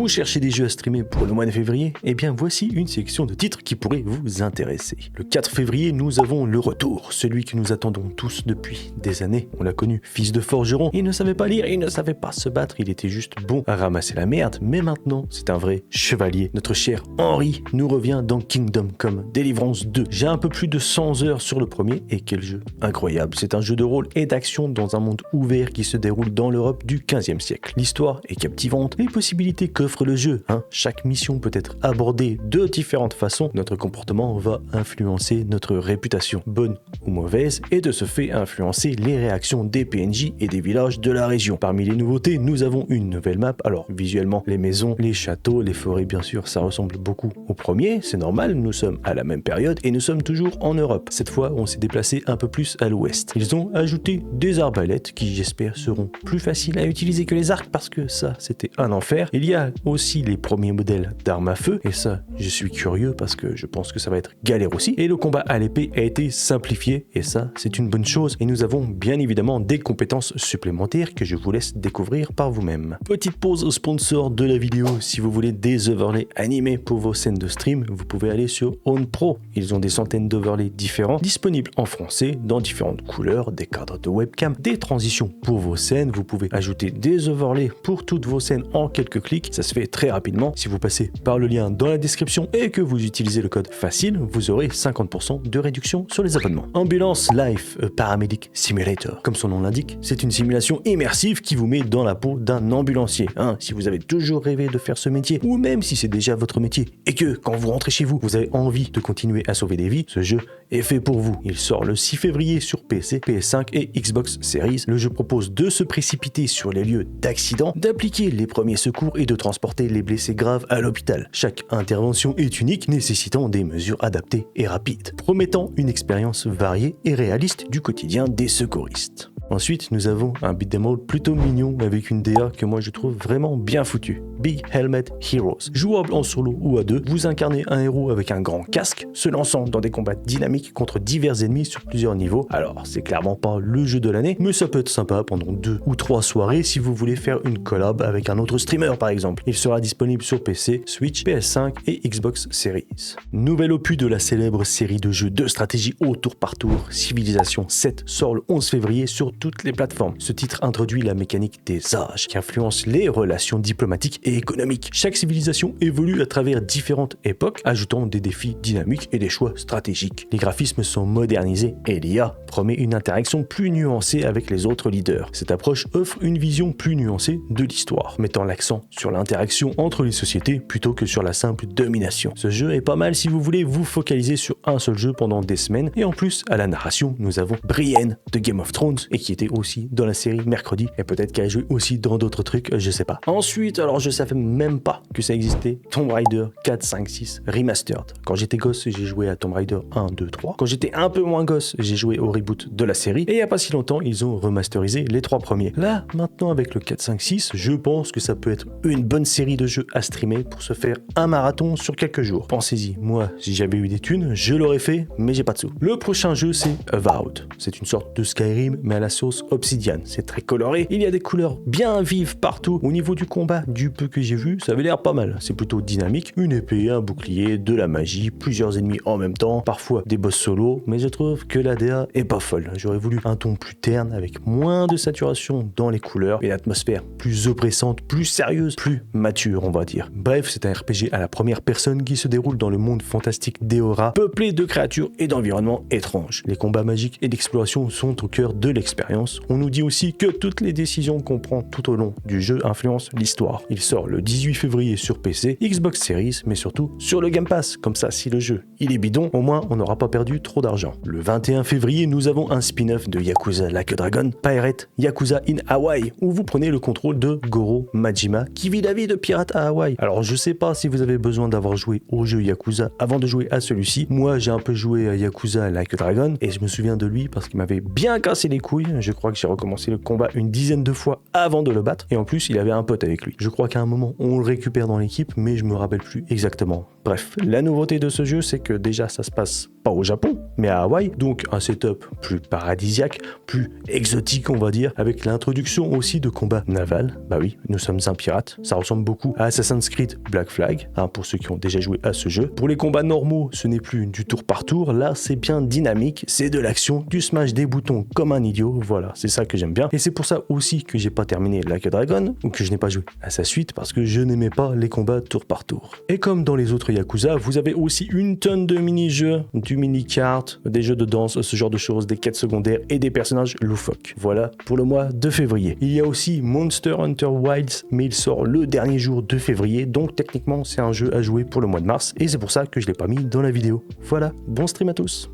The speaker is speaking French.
Vous cherchez des jeux à streamer pour le mois de février? Eh bien voici une sélection de titres qui pourraient vous intéresser. Le 4 février, nous avons le retour, celui que nous attendons tous depuis des années. On l'a connu, fils de forgeron, il ne savait pas lire, il ne savait pas se battre, il était juste bon à ramasser la merde, mais maintenant c'est un vrai chevalier. Notre cher Henry nous revient dans Kingdom Come Deliverance 2. J'ai un peu plus de 100 heures sur le premier, et quel jeu incroyable. C'est un jeu de rôle et d'action dans un monde ouvert qui se déroule dans l'Europe du 15e siècle. L'histoire est captivante, les possibilités qu'offre le jeu, chaque mission peut être abordée de différentes façons, notre comportement va influencer notre réputation, bonne ou mauvaise, et de ce fait influencer les réactions des PNJ et des villages de la région. Parmi les nouveautés, nous avons une nouvelle map, alors visuellement les maisons, les châteaux, les forêts bien sûr, ça ressemble beaucoup au premier, c'est normal, nous sommes à la même période et nous sommes toujours en Europe. Cette fois, on s'est déplacé un peu plus à l'ouest. Ils ont ajouté des arbalètes qui j'espère seront plus faciles à utiliser que les arcs parce que ça c'était un enfer. Il y a aussi les premiers modèles d'armes à feu et ça je suis curieux parce que je pense que ça va être galère aussi. Et le combat à l'épée a été simplifié et ça c'est une bonne chose et nous avons bien évidemment des compétences supplémentaires que je vous laisse découvrir par vous-même. Petite pause au sponsor de la vidéo, si vous voulez des overlays animés pour vos scènes de stream, vous pouvez aller sur Own Pro. Ils ont des centaines d'overlays différents disponibles en français dans différentes couleurs, des cadres de webcam, des transitions pour vos scènes, vous pouvez ajouter des overlays pour toutes vos scènes en quelques clics, ça se fait très rapidement. Si vous passez par le lien dans la description et que vous utilisez le code FACILE, vous aurez 50% de réduction sur les abonnements. Ambulance Life, a Paramedic Simulator. Comme son nom l'indique, c'est une simulation immersive qui vous met dans la peau d'un ambulancier. Si vous avez toujours rêvé de faire ce métier, ou même si c'est déjà votre métier, et que quand vous rentrez chez vous, vous avez envie de continuer à sauver des vies, ce jeu est fait pour vous. Il sort le 6 février sur PC, PS5 et Xbox Series. Le jeu propose de se précipiter sur les lieux d'accident, d'appliquer les premiers secours et de transporter les blessés graves à l'hôpital. Chaque intervention est unique, nécessitant des mesures adaptées et rapides, promettant une expérience variée et réaliste du quotidien des secouristes. Ensuite, nous avons un beat'em all plutôt mignon avec une DA que moi je trouve vraiment bien foutue. Big Helmet Heroes. Jouable en solo ou à deux, vous incarnez un héros avec un grand casque, se lançant dans des combats dynamiques contre divers ennemis sur plusieurs niveaux. Alors, c'est clairement pas le jeu de l'année, mais ça peut être sympa pendant 2 ou 3 soirées si vous voulez faire une collab avec un autre streamer par exemple. Il sera disponible sur PC, Switch, PS5 et Xbox Series. Nouvel opus de la célèbre série de jeux de stratégie au tour par tour, Civilization 7 sort le 11 février sur toutes les plateformes. Ce titre introduit la mécanique des âges qui influence les relations diplomatiques et économiques. Chaque civilisation évolue à travers différentes époques, ajoutant des défis dynamiques et des choix stratégiques. Les graphismes sont modernisés et l'IA promet une interaction plus nuancée avec les autres leaders. Cette approche offre une vision plus nuancée de l'histoire, mettant l'accent sur l'interaction entre les sociétés plutôt que sur la simple domination. Ce jeu est pas mal si vous voulez vous focaliser sur un seul jeu pendant des semaines et en plus à la narration nous avons Brienne de Game of Thrones et qui était aussi dans la série Mercredi et peut-être qu'elle a joué aussi dans d'autres trucs, je sais pas. Ensuite, alors je savais même pas que ça existait, Tomb Raider 4, 5, 6 Remastered. Quand j'étais gosse, j'ai joué à Tomb Raider 1, 2, 3. Quand j'étais un peu moins gosse, j'ai joué au reboot de la série et il y a pas si longtemps, ils ont remasterisé les 3 premiers. Là, maintenant avec le 4, 5, 6, je pense que ça peut être une bonne série de jeux à streamer pour se faire un marathon sur quelques jours. Pensez-y, moi, si j'avais eu des thunes, je l'aurais fait, mais j'ai pas de sous. Le prochain jeu, c'est Avowed. C'est une sorte de Skyrim, mais à la sauce Obsidian. C'est très coloré, il y a des couleurs bien vives partout. Au niveau du combat, du peu que j'ai vu, ça avait l'air pas mal. C'est plutôt dynamique, une épée, un bouclier, de la magie, plusieurs ennemis en même temps, parfois des boss solo, mais je trouve que la DA est pas folle. J'aurais voulu un ton plus terne, avec moins de saturation dans les couleurs, et l'atmosphère plus oppressante, plus sérieuse, plus mature on va dire. Bref, c'est un RPG à la première personne qui se déroule dans le monde fantastique d'Eora, peuplé de créatures et d'environnements étranges. Les combats magiques et d'exploration sont au cœur de l'expérience. On nous dit aussi que toutes les décisions qu'on prend tout au long du jeu influencent l'histoire. Il sort le 18 février sur PC, Xbox Series, mais surtout sur le Game Pass. Comme ça, si le jeu il est bidon, au moins on n'aura pas perdu trop d'argent. Le 21 février, nous avons un spin-off de Yakuza Like a Dragon, Pirate Yakuza in Hawaii, où vous prenez le contrôle de Goro Majima, qui vit la vie de pirate à Hawaï. Alors je sais pas si vous avez besoin d'avoir joué au jeu Yakuza avant de jouer à celui-ci. Moi, j'ai un peu joué à Yakuza Like a Dragon, et je me souviens de lui parce qu'il m'avait bien cassé les couilles. Je crois que j'ai recommencé le combat une dizaine de fois avant de le battre, et en plus il avait un pote avec lui. Je crois qu'un un moment on le récupère dans l'équipe, mais je me rappelle plus exactement. Bref, la nouveauté de ce jeu, c'est que déjà ça se passe pas au Japon, mais à Hawaï, donc un setup plus paradisiaque, plus exotique on va dire, avec l'introduction aussi de combats navals. Bah oui, nous sommes un pirate, ça ressemble beaucoup à Assassin's Creed Black Flag, pour ceux qui ont déjà joué à ce jeu. Pour les combats normaux, ce n'est plus du tour par tour, là c'est bien dynamique, c'est de l'action, du smash des boutons comme un idiot, voilà, c'est ça que j'aime bien. Et c'est pour ça aussi que j'ai pas terminé Like a Dragon, ou que je n'ai pas joué à sa suite, parce que je n'aimais pas les combats tour par tour. Et comme dans les autres Yakuza, vous avez aussi une tonne de mini-jeux, du mini-kart, des jeux de danse, ce genre de choses, des quêtes secondaires et des personnages loufoques. Voilà pour le mois de février. Il y a aussi Monster Hunter Wilds, mais il sort le dernier jour de février, donc techniquement c'est un jeu à jouer pour le mois de mars, et c'est pour ça que je l'ai pas mis dans la vidéo. Voilà, bon stream à tous.